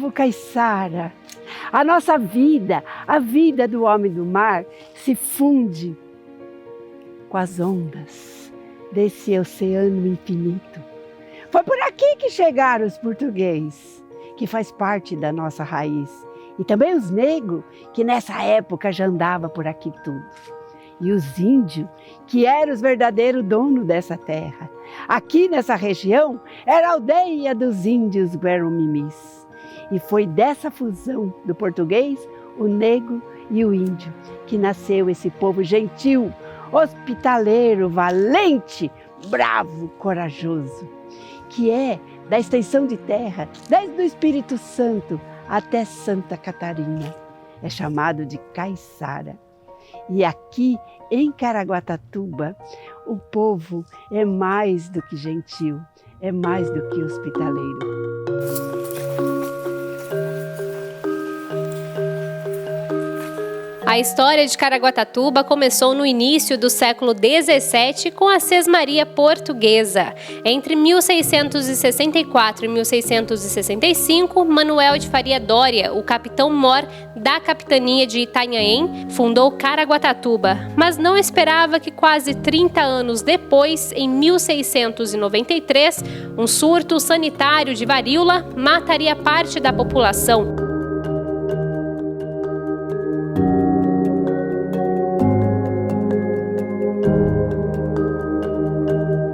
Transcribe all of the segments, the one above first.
povo caiçara, a nossa vida, a vida do homem do mar, se funde com as ondas desse oceano infinito. Foi por aqui que chegaram os portugueses, que faz parte da nossa raiz. E também os negros, que nessa época já andava por aqui tudo. E os índios, que eram os verdadeiros donos dessa terra. Aqui nessa região era a aldeia dos índios Guaromimis. E foi dessa fusão do português, o negro e o índio, que nasceu esse povo gentil, hospitaleiro, valente, bravo, corajoso, que é da extensão de terra, desde o Espírito Santo até Santa Catarina. É chamado de caiçara. E aqui em Caraguatatuba, o povo é mais do que gentil, é mais do que hospitaleiro. A história de Caraguatatuba começou no início do século XVII com a Sesmaria Portuguesa. Entre 1664 e 1665, Manuel de Faria Doria, o capitão-mor da capitania de Itanhaém, fundou Caraguatatuba, mas não esperava que quase 30 anos depois, em 1693, um surto sanitário de varíola mataria parte da população.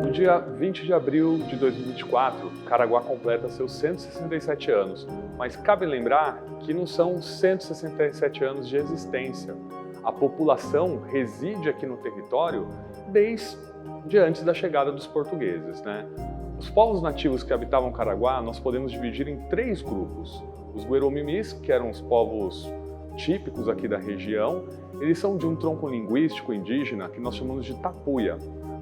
No dia 20 de abril de 2024, Caraguá completa seus 167 anos, mas cabe lembrar que não são 167 anos de existência. A população reside aqui no território desde antes da chegada dos portugueses, né? Os povos nativos que habitavam Caraguá nós podemos dividir em 3 grupos. Os Guaromimis, que eram os povos típicos aqui da região, eles são de um tronco linguístico indígena que nós chamamos de tapuia.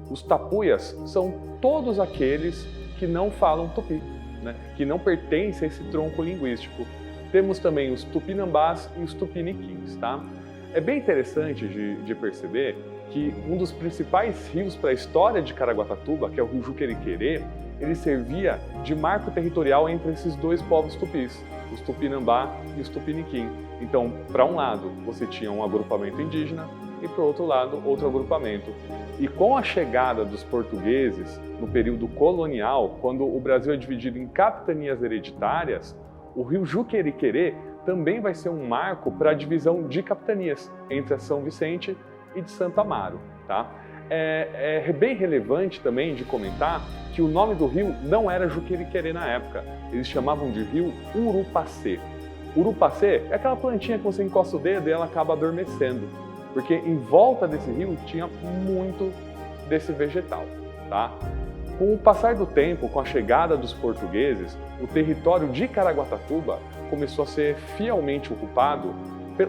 Os tapuias são todos aqueles que não falam tupi, né? Que não pertencem a esse tronco linguístico. Temos também os tupinambás e os tupiniquins, tá? É bem interessante de perceber que um dos principais rios para a história de Caraguatatuba, que é o rio Juqueriquerê, ele servia de marco territorial entre esses 2 povos tupis, os tupinambá e os tupiniquim. Então, para um lado, você tinha um agrupamento indígena e, para o outro lado, outro agrupamento. E com a chegada dos portugueses, no período colonial, quando o Brasil é dividido em capitanias hereditárias, o rio Juqueriquerê também vai ser um marco para a divisão de capitanias entre a São Vicente e de Santo Amaro, tá? É bem relevante também de comentar que o nome do rio não era Juqueriquerê na época, eles chamavam de rio Urupacê. Urupacê é aquela plantinha que você encosta o dedo e ela acaba adormecendo, porque em volta desse rio tinha muito desse vegetal, tá? Com o passar do tempo, com a chegada dos portugueses, o território de Caraguatatuba começou a ser fielmente ocupado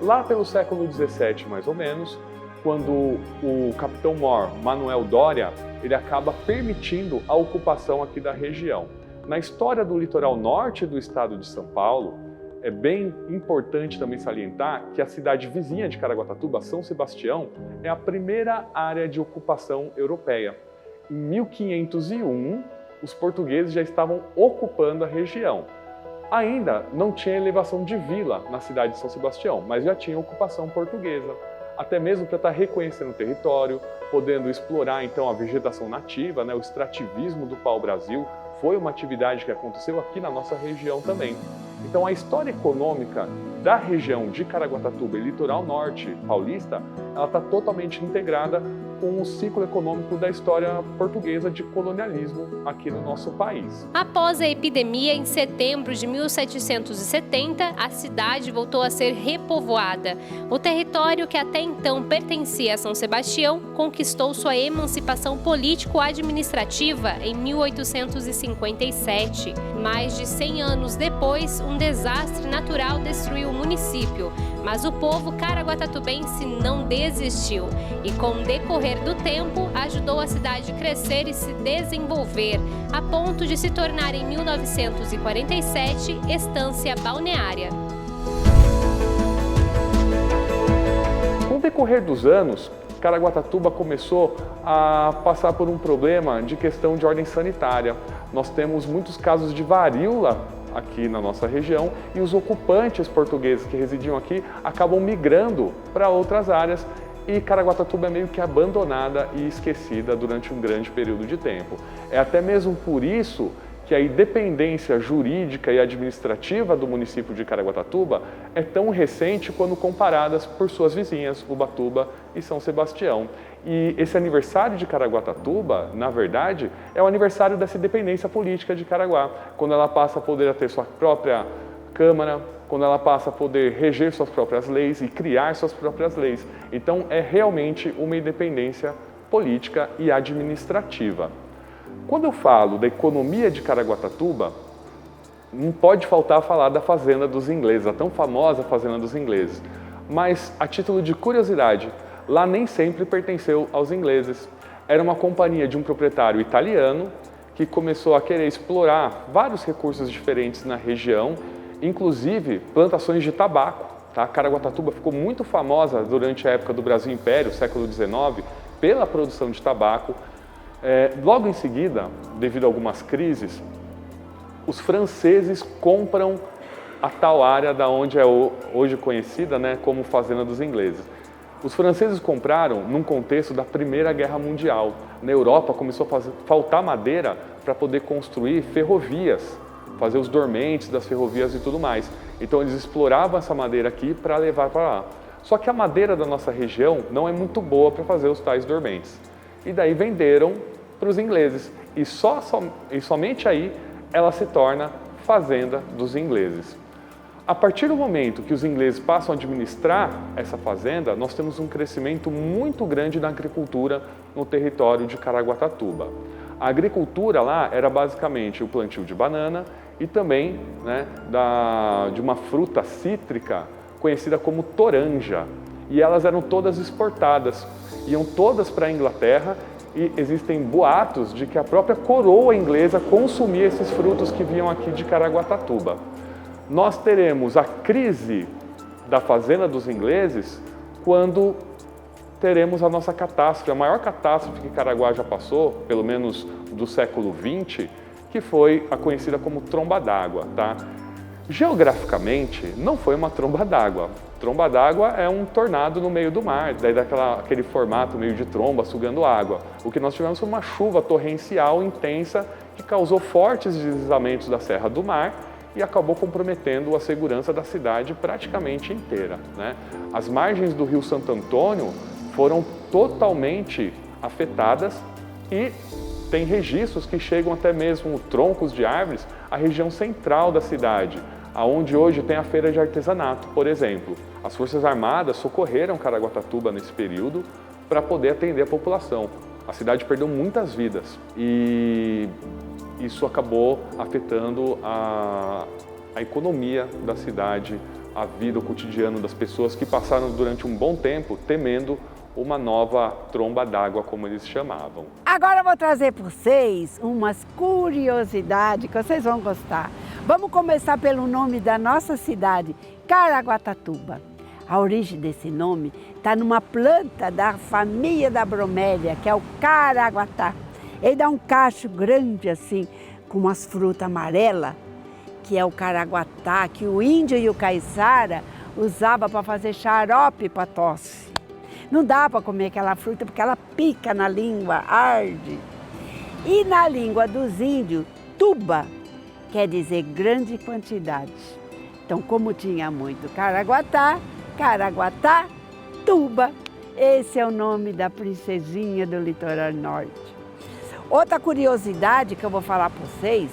lá pelo século XVII, mais ou menos, quando o capitão-mor Manuel Doria ele acaba permitindo a ocupação aqui da região. Na história do litoral norte do estado de São Paulo, é bem importante também salientar que a cidade vizinha de Caraguatatuba, São Sebastião, é a primeira área de ocupação europeia. Em 1501, os portugueses já estavam ocupando a região. Ainda não tinha elevação de vila na cidade de São Sebastião, mas já tinha ocupação portuguesa, até mesmo para estar reconhecendo o território, podendo explorar então a vegetação nativa, né? O extrativismo do pau-brasil foi uma atividade que aconteceu aqui na nossa região também. Então a história econômica da região de Caraguatatuba e litoral norte paulista, ela está totalmente integrada com o ciclo econômico da história portuguesa de colonialismo aqui no nosso país. Após a epidemia, em setembro de 1770, a cidade voltou a ser repovoada. O território que até então pertencia a São Sebastião conquistou sua emancipação político-administrativa em 1857. Mais de 100 anos depois, um desastre natural destruiu o município, mas o povo caraguatatubense não desistiu e, com o decorrer do tempo, ajudou a cidade a crescer e se desenvolver, a ponto de se tornar em 1947 estância balneária. Com o decorrer dos anos, Caraguatatuba começou a passar por um problema de questão de ordem sanitária. Nós temos muitos casos de varíola aqui na nossa região e os ocupantes portugueses que residiam aqui acabam migrando para outras áreas e Caraguatatuba é meio que abandonada e esquecida durante um grande período de tempo. É até mesmo por isso que a independência jurídica e administrativa do município de Caraguatatuba é tão recente quando comparadas por suas vizinhas, Ubatuba e São Sebastião. E esse aniversário de Caraguatatuba, na verdade, é o aniversário dessa independência política de Caraguá, quando ela passa a poder ter sua própria Câmara, quando ela passa a poder reger suas próprias leis e criar suas próprias leis. Então, é realmente uma independência política e administrativa. Quando eu falo da economia de Caraguatatuba, não pode faltar falar da Fazenda dos Ingleses, a tão famosa Fazenda dos Ingleses. Mas, a título de curiosidade, lá nem sempre pertenceu aos ingleses. Era uma companhia de um proprietário italiano que começou a querer explorar vários recursos diferentes na região, inclusive plantações de tabaco. Tá? Caraguatatuba ficou muito famosa durante a época do Brasil Império, século XIX, pela produção de tabaco. Logo em seguida, devido a algumas crises, os franceses compram a tal área da onde é hoje conhecida, né, como Fazenda dos Ingleses. Os franceses compraram num contexto da Primeira Guerra Mundial. Na Europa começou a faltar madeira para poder construir ferrovias, fazer os dormentes das ferrovias e tudo mais. Então eles exploravam essa madeira aqui para levar para lá. Só que a madeira da nossa região não é muito boa para fazer os tais dormentes. E daí venderam para os ingleses. E somente aí ela se torna Fazenda dos Ingleses. A partir do momento que os ingleses passam a administrar essa fazenda, nós temos um crescimento muito grande na agricultura no território de Caraguatatuba. A agricultura lá era basicamente o plantio de banana e também, né, de uma fruta cítrica conhecida como toranja. E elas eram todas exportadas, iam todas para a Inglaterra e existem boatos de que a própria coroa inglesa consumia esses frutos que vinham aqui de Caraguatatuba. Nós teremos a crise da Fazenda dos Ingleses quando teremos a nossa catástrofe, a maior catástrofe que Caraguá já passou, pelo menos do século XX, que foi a conhecida como tromba d'água. Tá? Geograficamente, não foi uma tromba d'água. Tromba d'água é um tornado no meio do mar, daí aquele formato meio de tromba sugando água. O que nós tivemos foi uma chuva torrencial intensa que causou fortes deslizamentos da Serra do Mar e acabou comprometendo a segurança da cidade praticamente inteira. Né? As margens do Rio Santo Antônio foram totalmente afetadas e tem registros que chegam até mesmo troncos de árvores à região central da cidade, aonde hoje tem a feira de artesanato, por exemplo. As Forças Armadas socorreram Caraguatatuba nesse período para poder atender a população. A cidade perdeu muitas vidas e isso acabou afetando a economia da cidade, a vida, o cotidiano das pessoas que passaram durante um bom tempo temendo uma nova tromba d'água, como eles chamavam. Agora eu vou trazer para vocês umas curiosidades que vocês vão gostar. Vamos começar pelo nome da nossa cidade, Caraguatatuba. A origem desse nome está numa planta da família da bromélia, que é o caraguatá. Ele dá um cacho grande assim, com umas frutas amarelas, que é o caraguatá, que o índio e o caiçara usavam para fazer xarope para tosse. Não dá para comer aquela fruta porque ela pica na língua, arde. E na língua dos índios, tuba quer dizer grande quantidade. Então, como tinha muito caraguatá, tuba. Esse é o nome da princesinha do litoral norte. Outra curiosidade que eu vou falar para vocês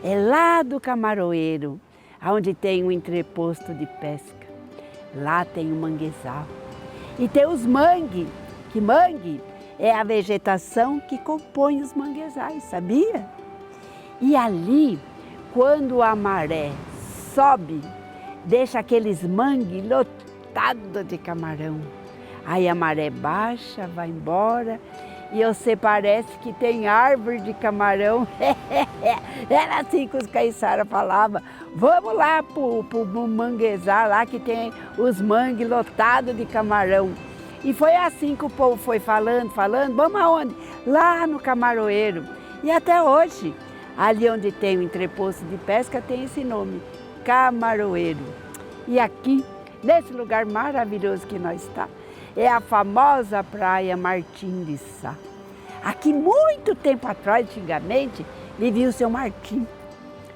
é lá do Camaroeiro, onde tem um entreposto de pesca. Lá tem um manguezal. E tem os mangue, que mangue é a vegetação que compõe os manguezais, sabia? E ali, quando a maré sobe, deixa aqueles mangue lotados de camarão. Aí a maré baixa, vai embora e você parece que tem árvore de camarão. Era assim que os caiçaras falavam. Vamos lá pro manguezal lá que tem os mangues lotados de camarão. E foi assim que o povo foi falando, vamos aonde? Lá no Camaroeiro. E até hoje, Ali onde tem o entreposto de pesca tem esse nome, Camaroeiro. E aqui, nesse lugar maravilhoso que nós estamos, é a famosa praia Martim de Sá. Aqui, muito tempo atrás, antigamente, vivia o seu Martim,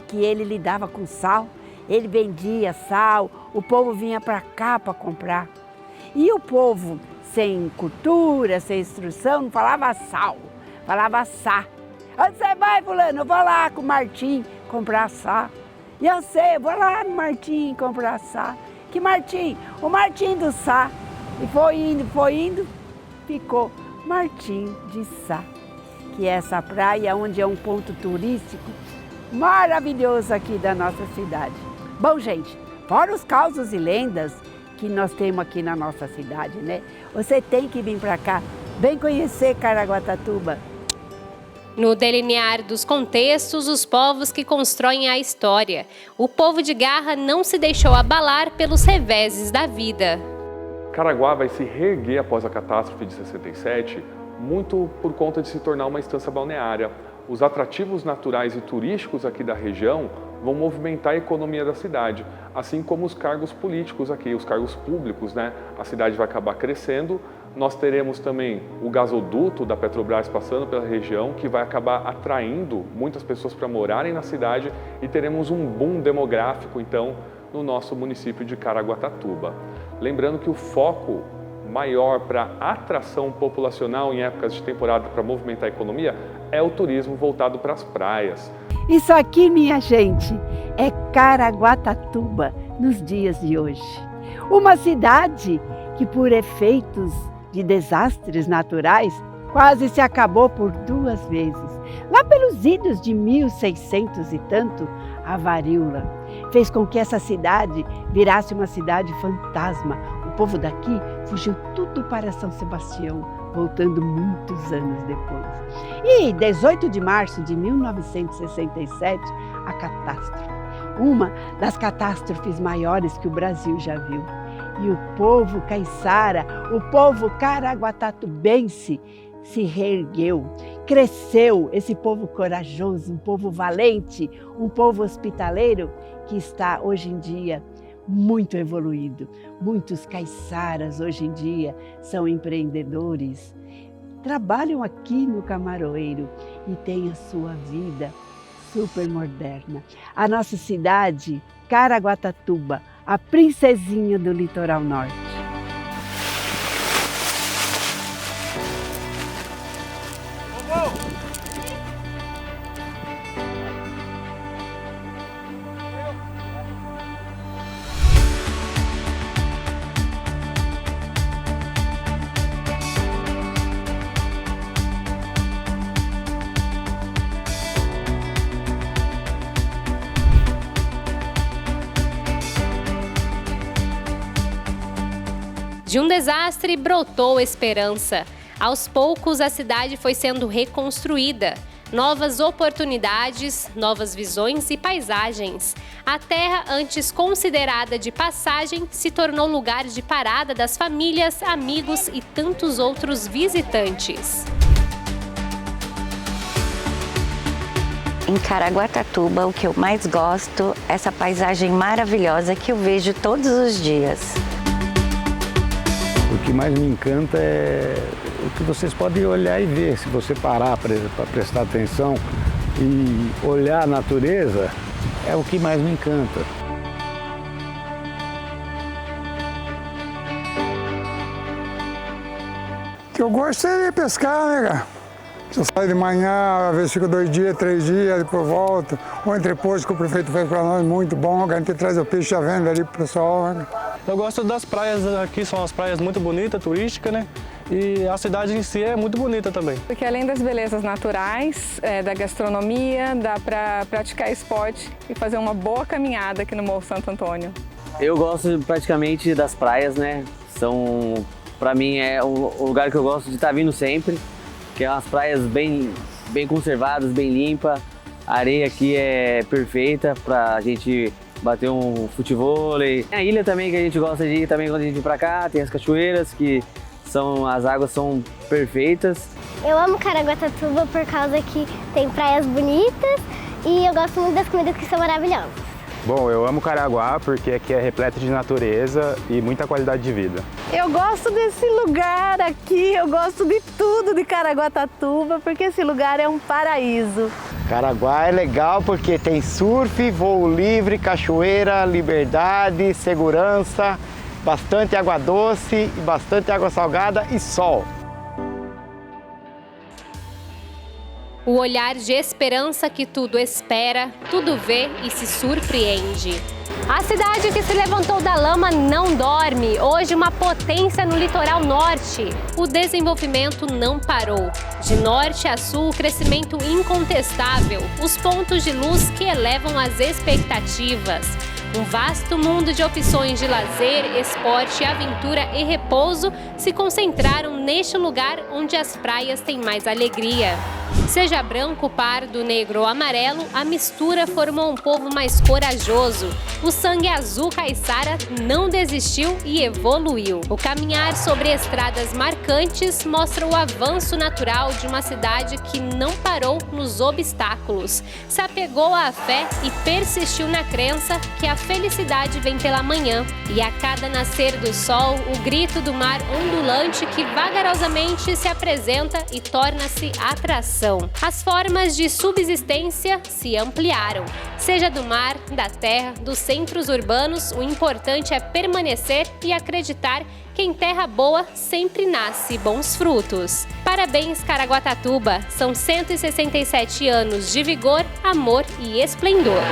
que ele lidava com sal, ele vendia sal, o povo vinha para cá para comprar. E o povo, sem cultura, sem instrução, não falava sal, falava sá. Onde você vai, fulano? Eu vou lá com o Martim comprar sá. E eu sei, eu vou lá no Martim comprar sá. Que Martim? O Martim do Sá. E foi indo, ficou Martim de Sá, que é essa praia onde é um ponto turístico maravilhoso aqui da nossa cidade. Bom, gente, fora os causos e lendas que nós temos aqui na nossa cidade, né? Você tem que vir para cá, vem conhecer Caraguatatuba. No delinear dos contextos, os povos que constroem a história. O povo de Garra não se deixou abalar pelos reveses da vida. Caraguá vai se reerguer após a catástrofe de 67, muito por conta de se tornar uma estância balneária. Os atrativos naturais e turísticos aqui da região vão movimentar a economia da cidade, assim como os cargos políticos aqui, os cargos públicos, né? A cidade vai acabar crescendo. Nós teremos também o gasoduto da Petrobras passando pela região, que vai acabar atraindo muitas pessoas para morarem na cidade, e teremos um boom demográfico, então, no nosso município de Caraguatatuba. Lembrando que o foco maior para atração populacional em épocas de temporada para movimentar a economia é o turismo voltado para as praias. Isso aqui, minha gente, é Caraguatatuba nos dias de hoje. Uma cidade que, por efeitos de desastres naturais, quase se acabou por 2 vezes. Lá pelos idos de 1600 e tanto, a varíola fez com que essa cidade virasse uma cidade fantasma. O povo daqui fugiu tudo para São Sebastião, voltando muitos anos depois. E 18 de março de 1967, a catástrofe. Uma das catástrofes maiores que o Brasil já viu. E o povo caiçara, o povo caraguatatubense, se reergueu, cresceu, esse povo corajoso, um povo valente, um povo hospitaleiro que está hoje em dia muito evoluído. Muitos caiçaras hoje em dia são empreendedores, trabalham aqui no Camaroeiro e têm a sua vida super moderna. A nossa cidade, Caraguatatuba, a princesinha do litoral norte. De um desastre brotou esperança. Aos poucos, a cidade foi sendo reconstruída. Novas oportunidades, novas visões e paisagens. A terra, antes considerada de passagem, se tornou lugar de parada das famílias, amigos e tantos outros visitantes. Em Caraguatatuba, o que eu mais gosto é essa paisagem maravilhosa que eu vejo todos os dias. O que mais me encanta é o que vocês podem olhar e ver. Se você parar para prestar atenção e olhar a natureza, é o que mais me encanta. O que eu gosto é pescar, né, cara? Eu saio de manhã, às vezes fico 2 dias, 3 dias, depois volto. O entreposto que o prefeito fez para nós, muito bom, a gente traz o peixe à venda ali pro pessoal, né? Eu gosto das praias aqui, são as praias muito bonitas, turísticas, né? E a cidade em si é muito bonita também. Porque além das belezas naturais, da gastronomia, dá para praticar esporte e fazer uma boa caminhada aqui no Morro Santo Antônio. Eu gosto praticamente das praias, né? Para mim é o lugar que eu gosto de estar vindo sempre, que é umas praias bem conservadas, bem limpas. A areia aqui é perfeita para a gente bater um futevôlei. A ilha também que a gente gosta de ir também quando a gente vem pra cá, tem as cachoeiras que as águas são perfeitas. Eu amo Caraguatatuba por causa que tem praias bonitas e eu gosto muito das comidas que são maravilhosas. Bom, eu amo Caraguá porque aqui é repleto de natureza e muita qualidade de vida. Eu gosto desse lugar aqui, eu gosto de tudo de Caraguatatuba, porque esse lugar é um paraíso. Caraguá é legal porque tem surf, voo livre, cachoeira, liberdade, segurança, bastante água doce, bastante água salgada e sol. O olhar de esperança que tudo espera, tudo vê e se surpreende. A cidade que se levantou da lama não dorme. Hoje, uma potência no litoral norte. O desenvolvimento não parou. De norte a sul, o crescimento incontestável. Os pontos de luz que elevam as expectativas. Um vasto mundo de opções de lazer, esporte, aventura e repouso se concentraram neste lugar onde as praias têm mais alegria. Seja branco, pardo, negro ou amarelo, a mistura formou um povo mais corajoso. O sangue azul caiçara não desistiu e evoluiu. O caminhar sobre estradas marcantes mostra o avanço natural de uma cidade que não parou nos obstáculos, se apegou à fé e persistiu na crença que a felicidade vem pela manhã. E a cada nascer do sol, o grito do mar ondulante que vagarosamente se apresenta e torna-se atração. As formas de subsistência se ampliaram. Seja do mar, da terra, dos centros urbanos, o importante é permanecer e acreditar que em terra boa sempre nasce bons frutos. Parabéns, Caraguatatuba! São 167 anos de vigor, amor e esplendor.